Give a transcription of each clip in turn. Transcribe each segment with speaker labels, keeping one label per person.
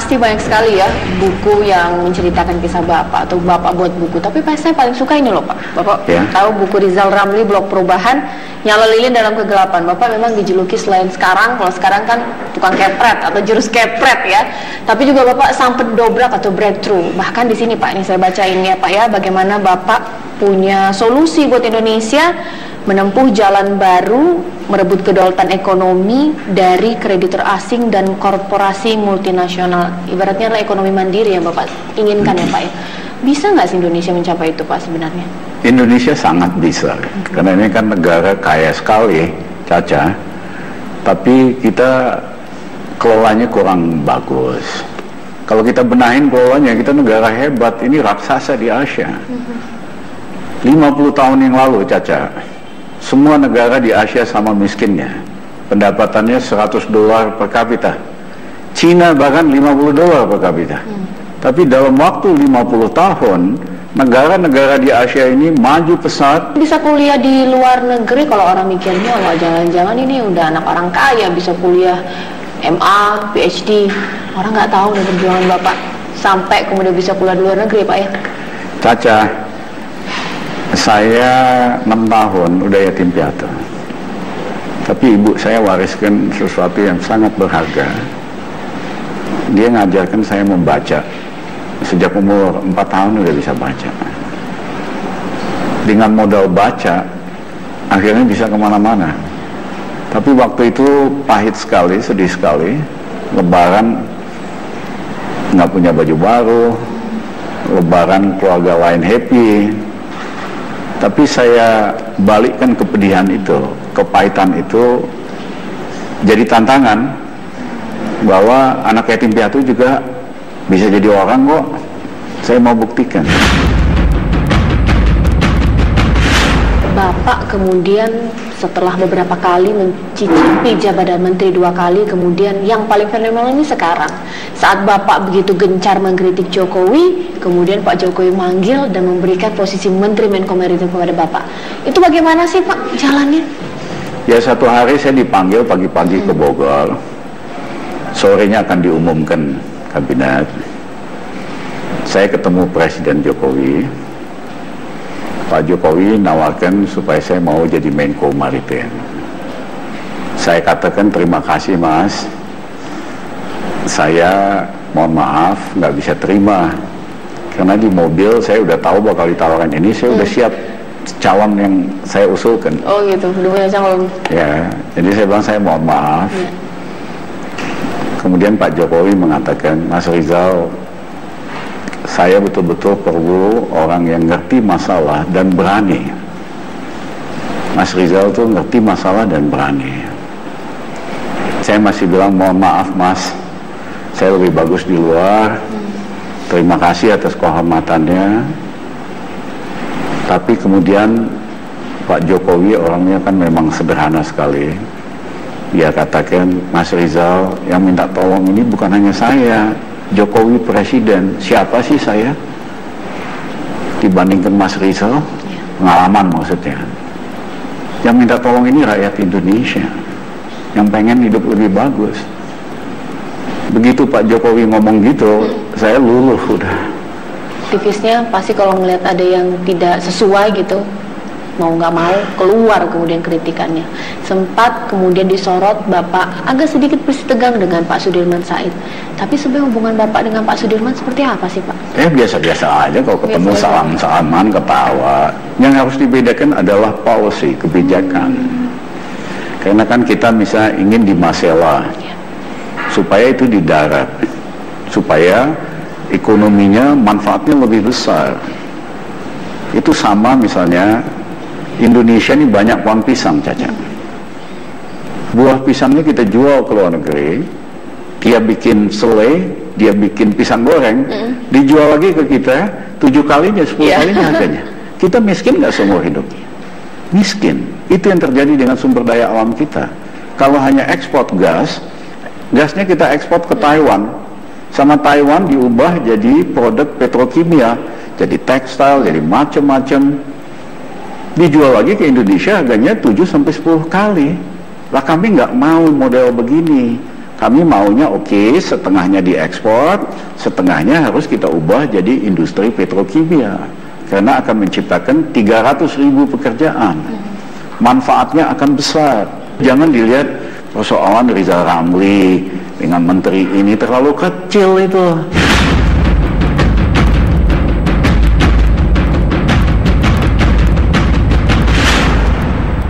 Speaker 1: pasti banyak sekali ya buku yang menceritakan kisah Bapak atau Bapak buat buku. Tapi saya paling suka ini loh Pak. Bapak tahu buku Rizal Ramli Blok Perubahan, Nyala Lilin Dalam Kegelapan. Bapak memang dijuluki selain sekarang, kalau sekarang kan tukang kepret atau jurus kepret ya. Tapi juga Bapak sang pendobrak atau breakthrough. Bahkan di sini Pak, ini saya bacain ya Pak ya, bagaimana Bapak punya solusi buat Indonesia menempuh jalan baru, merebut kedaulatan ekonomi dari kreditor asing dan korporasi multinasional. Ibaratnya adalah ekonomi mandiri yang Bapak inginkan ya Pak ya. Bisa nggak sih Indonesia mencapai itu Pak sebenarnya?
Speaker 2: Indonesia sangat bisa, karena ini kan negara kaya sekali, Caca. Tapi kita kelolanya kurang bagus. Kalau kita benahin kelolanya, kita negara hebat, ini raksasa di Asia. 50 tahun yang lalu, Caca, semua negara di Asia sama miskinnya. Pendapatannya $100 per kapita. Cina bahkan $50 per kapita. Tapi dalam waktu 50 tahun, negara-negara di Asia ini maju pesat.
Speaker 1: Bisa kuliah di luar negeri, kalau orang mikirnya, wah jangan-jangan ini udah anak orang kaya, bisa kuliah MA, PhD. Orang nggak tahu dari perjuangan Bapak sampai kemudian bisa kuliah di luar negeri Pak ya.
Speaker 2: Caca, saya 6 tahun udah yatim piatu. Tapi ibu saya wariskan sesuatu yang sangat berharga. Dia ngajarkan saya membaca. Sejak umur 4 tahun udah bisa baca. Dengan modal baca, akhirnya bisa kemana-mana. Tapi waktu itu pahit sekali, sedih sekali. Lebaran nggak punya baju baru. Lebaran keluarga lain happy. Tapi saya balikkan kepedihan itu, kepahitan itu jadi tantangan bahwa anak yatim piatu juga bisa jadi orang kok. Saya mau buktikan.
Speaker 1: Bapak kemudian setelah beberapa kali mencicipi jabatan menteri 2 kali, kemudian yang paling fenomenal ini sekarang saat Bapak begitu gencar mengkritik Jokowi, kemudian Pak Jokowi manggil dan memberikan posisi Menteri Menko Maritim kepada Bapak. Itu bagaimana sih Pak jalannya?
Speaker 2: Ya, satu hari saya dipanggil pagi-pagi ke Bogor. Sorenya akan diumumkan kabinet. Saya ketemu Presiden Jokowi. Pak Jokowi nawarkan supaya saya mau jadi Menko Maritim. Saya katakan terima kasih Mas. Saya mohon maaf nggak bisa terima. Karena di mobil saya udah tahu bakal ditawarkan ini, saya udah siap calon yang saya usulkan.
Speaker 1: Oh gitu, udah punya calon.
Speaker 2: Ya, jadi saya bilang saya mohon maaf. Kemudian Pak Jokowi mengatakan, Mas Rizal, saya betul-betul perlu orang yang ngerti masalah dan berani. Mas Rizal tuh ngerti masalah dan berani. Saya masih bilang, mohon maaf Mas, saya lebih bagus di luar. Terima kasih atas kehormatannya. Tapi kemudian Pak Jokowi orangnya kan memang sederhana sekali. Dia katakan, Mas Rizal, yang minta tolong ini bukan hanya saya, Jokowi Presiden. Siapa sih saya dibandingkan Mas Rizal? Pengalaman maksudnya. Yang minta tolong ini rakyat Indonesia yang pengen hidup lebih bagus. Begitu Pak Jokowi ngomong gitu, saya luluh udah.
Speaker 1: Aktivisnya pasti kalau melihat ada yang tidak sesuai gitu, mau nggak mau keluar kemudian kritikannya. Sempat kemudian disorot Bapak agak sedikit bersitegang dengan Pak Sudirman Said. Tapi sebenarnya hubungan Bapak dengan Pak Sudirman seperti apa sih Pak?
Speaker 2: Biasa-biasa aja, kalau ketemu salam-salaman, ketawa. Yang harus dibedakan adalah policy, kebijakan. Karena kan kita misalnya ingin di Masela, supaya itu di darat, supaya ekonominya manfaatnya lebih besar. Itu sama misalnya Indonesia ini banyak pohon pisang, Caca. Buah pisangnya kita jual ke luar negeri, dia bikin selai, dia bikin pisang goreng, dijual lagi ke kita 7 kalinya, 10 kalinya harganya. Kita miskin nggak seumur hidup? Miskin. Itu yang terjadi dengan sumber daya alam kita. Kalau hanya ekspor gas, gasnya kita ekspor ke Taiwan, sama Taiwan diubah jadi produk petrokimia, jadi tekstil, jadi macam-macam, dijual lagi ke Indonesia harganya 7-10 kali. Lah kami nggak mau model begini. Kami maunya oke, setengahnya diekspor, setengahnya harus kita ubah jadi industri petrokimia. Karena akan menciptakan 300.000 pekerjaan. Manfaatnya akan besar. Jangan dilihat persoalan Rizal Ramli dengan menteri ini terlalu kecil itu.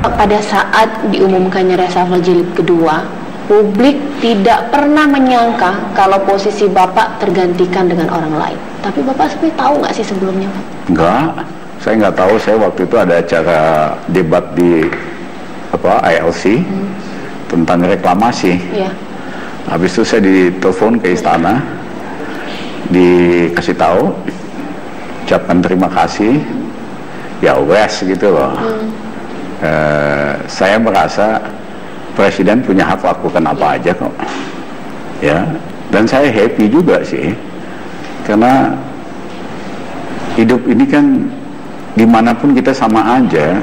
Speaker 1: Pada saat diumumkannya reshuffle jilid kedua, publik tidak pernah menyangka kalau posisi Bapak tergantikan dengan orang lain. Tapi Bapak sebenarnya tahu nggak sih sebelumnya, Pak?
Speaker 2: Enggak, saya nggak tahu. Saya waktu itu ada acara debat di ILC tentang reklamasi.
Speaker 1: Iya.
Speaker 2: Habis itu saya ditelepon ke istana, dikasih tahu, ucapkan terima kasih, ya wes gitu loh. Saya merasa presiden punya hak lakukan apa aja kok, ya. Dan saya happy juga sih, karena hidup ini kan dimanapun kita sama aja.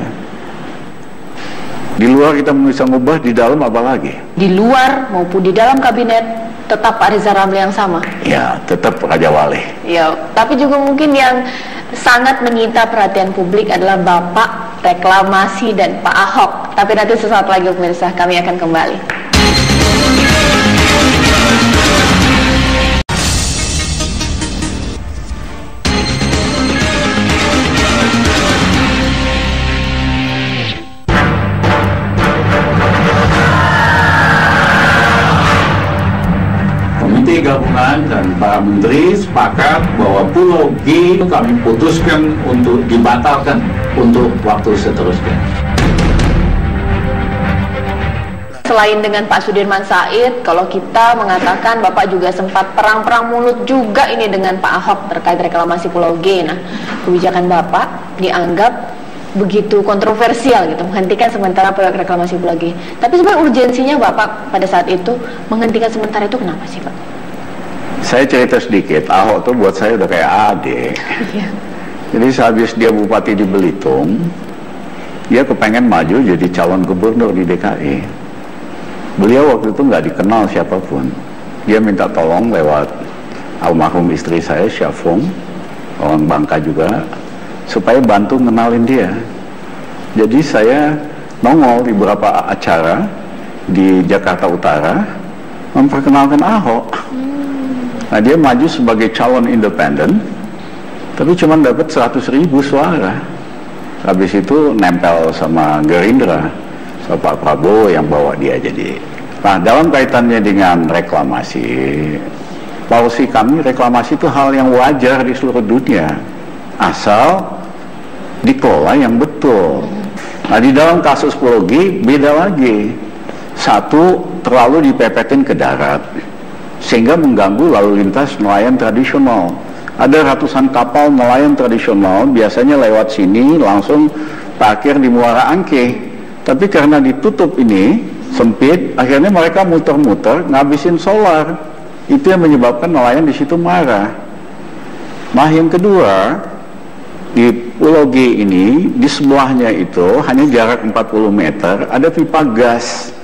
Speaker 2: Di luar kita bisa ngubah, di dalam apa lagi?
Speaker 1: Di luar maupun di dalam kabinet tetap Pak Rizal Ramli yang sama?
Speaker 2: Ya, tetap Raja Wali.
Speaker 1: Ya, tapi juga mungkin yang sangat menyita perhatian publik adalah Bapak reklamasi dan Pak Ahok. Tapi nanti sesaat lagi pemirsa, kami akan kembali.
Speaker 2: Komite gabungan dan para menteri sepakat bahwa Pulau G kami putuskan untuk dibatalkan untuk waktu seterusnya.
Speaker 1: Selain dengan Pak Sudirman Said, kalau kita mengatakan Bapak juga sempat perang-perang mulut juga ini dengan Pak Ahok terkait reklamasi Pulau G. Nah, kebijakan Bapak dianggap begitu kontroversial gitu, menghentikan sementara proyek reklamasi Pulau G. Tapi sebenarnya urgensinya Bapak pada saat itu menghentikan sementara itu kenapa sih, Pak?
Speaker 2: Saya cerita sedikit, Ahok tuh buat saya udah kayak adik. Jadi sehabis dia bupati di Belitung, dia kepengen maju jadi calon gubernur di DKI. Beliau waktu itu nggak dikenal siapapun. Dia minta tolong lewat almarhum istri saya, Syafung, orang Bangka juga, supaya bantu ngenalin dia. Jadi saya nongol di beberapa acara di Jakarta Utara memperkenalkan Ahok. Nah, dia maju sebagai calon independen, tapi cuma dapat 100.000 suara. Habis itu nempel sama Gerindra, sama Pak Prabowo yang bawa dia jadi. Nah, dalam kaitannya dengan reklamasi, policy kami reklamasi itu hal yang wajar di seluruh dunia, asal dikelola yang betul. Nah, di dalam kasus Pulau G beda lagi. Satu, terlalu dipepetin ke darat sehingga mengganggu lalu lintas nelayan tradisional. Ada ratusan kapal nelayan tradisional biasanya lewat sini langsung parkir di Muara Angke. Tapi karena ditutup ini sempit, akhirnya mereka muter-muter ngabisin solar. Itu yang menyebabkan nelayan di situ marah. Nah, yang kedua, di Pulau G ini, di sebelahnya itu hanya jarak 40 meter ada pipa gas.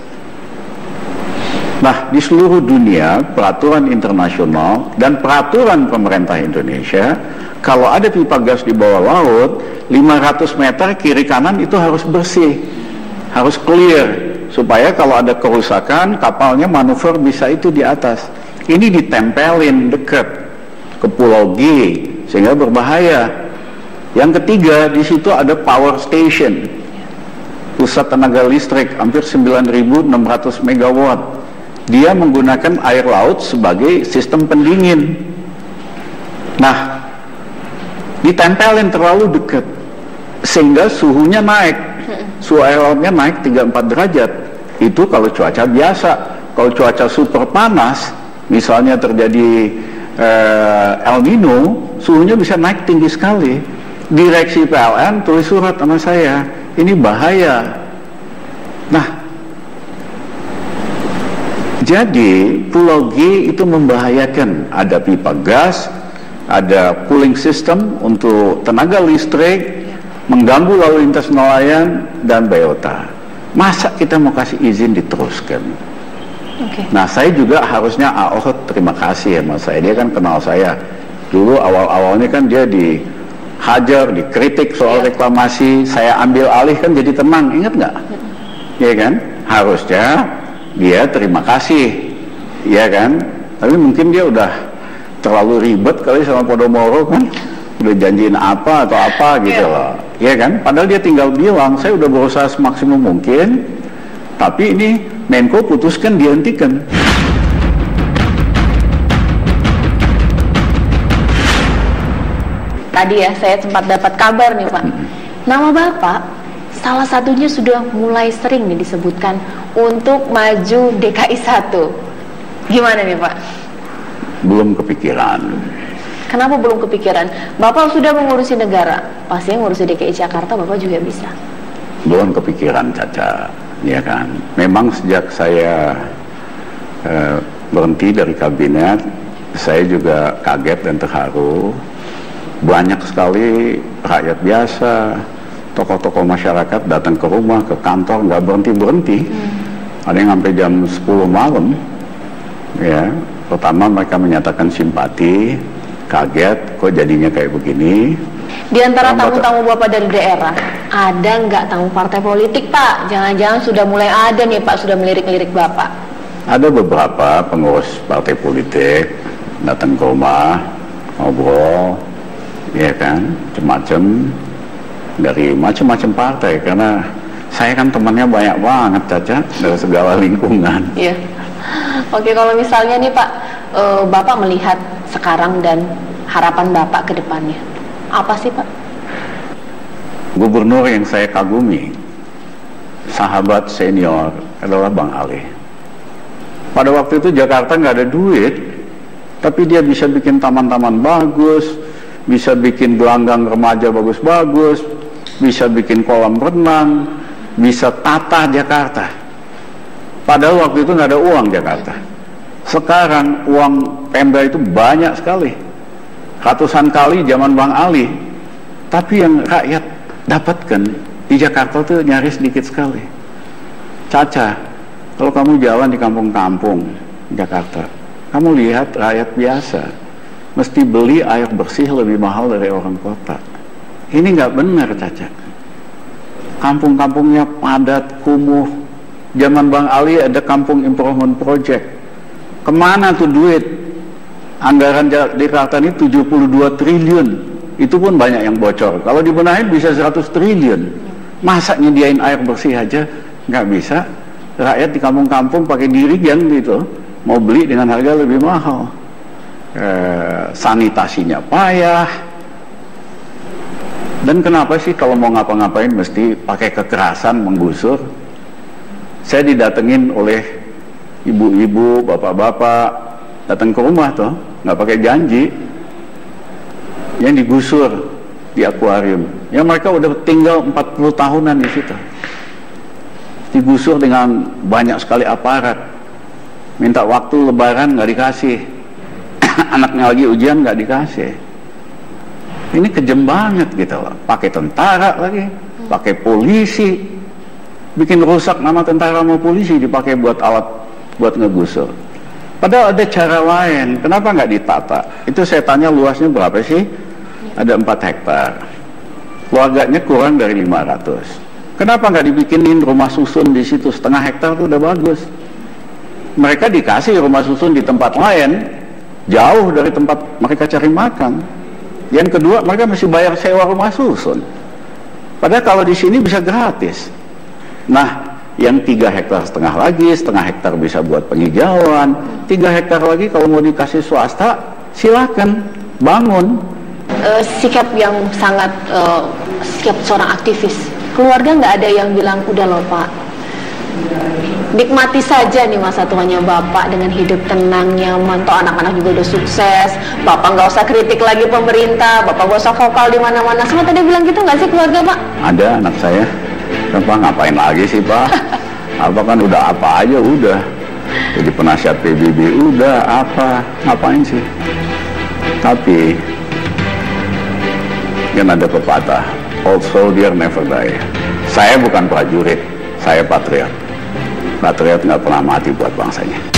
Speaker 2: Nah, di seluruh dunia, peraturan internasional dan peraturan pemerintah Indonesia, kalau ada pipa gas di bawah laut, 500 meter kiri kanan itu harus bersih, harus clear, supaya kalau ada kerusakan, kapalnya manuver bisa itu di atas. Ini ditempelin dekat ke Pulau G, sehingga berbahaya. Yang ketiga, di situ ada power station, pusat tenaga listrik, hampir 9.600 megawatt. Dia menggunakan air laut sebagai sistem pendingin. Nah, ditempelin terlalu dekat sehingga suhunya naik. Suhu air lautnya naik 3-4 derajat. Itu kalau cuaca biasa. Kalau cuaca super panas, misalnya terjadi El Nino, suhunya bisa naik tinggi sekali. Direksi PLN tulis surat sama saya, ini bahaya. Nah, jadi Pulau G itu membahayakan. Ada pipa gas, ada cooling system untuk tenaga listrik, mengganggu lalu lintas nelayan dan biota. Masa kita mau kasih izin diteruskan? Nah, saya juga harusnya terima kasih sama saya. Dia kan kenal saya. Dulu awal-awalnya kan dia dihajar, dikritik soal reklamasi. Saya ambil alih kan jadi tenang, ingat nggak? Iya kan? Harusnya dia terima kasih, iya kan? Tapi mungkin dia udah terlalu ribet kali sama Podomoro kan? Udah janjiin apa atau apa gitu loh, iya kan? Padahal dia tinggal bilang, saya udah berusaha semaksimum mungkin, tapi ini Menko putuskan dihentikan.
Speaker 1: Tadi ya saya sempat dapat kabar nih Pak, nama Bapak salah satunya sudah mulai sering nih disebutkan untuk maju DKI 1. Gimana nih Pak?
Speaker 2: Belum kepikiran.
Speaker 1: Kenapa belum kepikiran? Bapak sudah mengurusi negara, pasti ngurusi DKI Jakarta Bapak juga bisa.
Speaker 2: Belum kepikiran, Caca, ya kan? Memang sejak saya berhenti dari kabinet, saya juga kaget dan terharu. Banyak sekali rakyat biasa, tokoh-tokoh masyarakat datang ke rumah, ke kantor, nggak berhenti-berhenti. Ada yang sampai jam 10 malam. Ya, pertama mereka menyatakan simpati, kaget, kok jadinya kayak begini.
Speaker 1: Di antara tamu-tamu Bapak dari daerah, ada nggak tamu partai politik Pak? Jangan-jangan sudah mulai ada nih Pak, sudah melirik-lirik Bapak.
Speaker 2: Ada beberapa pengurus partai politik datang ke rumah, ngobrol, ya kan, macam-macam, dari macam-macam partai, karena saya kan temannya banyak banget, Caca, dari segala lingkungan.
Speaker 1: Iya. Oke, kalau misalnya nih Pak, Bapak melihat sekarang dan harapan Bapak ke depannya, apa sih Pak?
Speaker 2: Gubernur yang saya kagumi, sahabat senior, adalah Bang Ali. Pada waktu itu Jakarta nggak ada duit, tapi dia bisa bikin taman-taman bagus, bisa bikin gelanggang remaja bagus-bagus, bisa bikin kolam renang, bisa tata Jakarta. Padahal waktu itu nggak ada uang Jakarta. Sekarang uang Pemda itu banyak sekali, ratusan kali zaman Bang Ali. Tapi yang rakyat dapatkan di Jakarta itu nyaris sedikit sekali. Caca, kalau kamu jalan di kampung-kampung Jakarta, kamu lihat rakyat biasa mesti beli air bersih lebih mahal dari orang kota. Ini nggak benar, Caca. Kampung-kampungnya padat, kumuh. Zaman Bang Ali ada Kampung Improvement Project. Kemana tuh duit? Anggaran Jakarta ini 72 triliun. Itu pun banyak yang bocor. Kalau dibenahin bisa 100 triliun. Masa nyediain air bersih aja nggak bisa? Rakyat di kampung-kampung pakai dirigen gitu, mau beli dengan harga lebih mahal. Sanitasinya payah. Dan kenapa sih kalau mau ngapa-ngapain mesti pakai kekerasan, menggusur? Saya didatengin oleh ibu-ibu, bapak-bapak, datang ke rumah tuh, nggak pakai janji, yang digusur di akuarium. Ya mereka udah tinggal 40 tahunan di situ. Digusur dengan banyak sekali aparat. Minta waktu lebaran nggak dikasih. Anaknya lagi ujian nggak dikasih. Ini kejam banget gitu loh. Pakai tentara lagi, pakai polisi. Bikin rusak nama tentara sama polisi dipakai buat alat buat ngegusur. Padahal ada cara lain. Kenapa nggak ditata? Itu saya tanya luasnya berapa sih? Ada 4 hektar. Keluarganya kurang dari 500. Kenapa nggak dibikinin rumah susun di situ? Setengah hektar itu udah bagus. Mereka dikasih rumah susun di tempat lain, jauh dari tempat mereka cari makan. Yang kedua, mereka mesti bayar sewa rumah susun. Padahal kalau di sini bisa gratis. Nah, yang 3,5 hektar lagi, setengah hektar bisa buat penghijauan, 3 hektar lagi kalau mau dikasih swasta, silakan bangun.
Speaker 1: Sikap yang sangat sikap seorang aktivis. Keluarga nggak ada yang bilang, udah loh Pak, nikmati saja nih masa tuanya Bapak dengan hidup tenang, nyaman, toh anak-anak juga udah sukses, Bapak nggak usah kritik lagi pemerintah, Bapak nggak usah vokal di mana-mana. Semua tadi bilang gitu nggak sih keluarga Pak?
Speaker 2: Ada anak saya. Bapak ngapain lagi sih Pak? Apa kan udah apa aja udah. Jadi penasihat PBB udah apa, ngapain sih? Tapi kan ada pepatah, old soldier never die. Saya bukan prajurit, saya patriot. patriot nggak pernah mati buat bangsanya.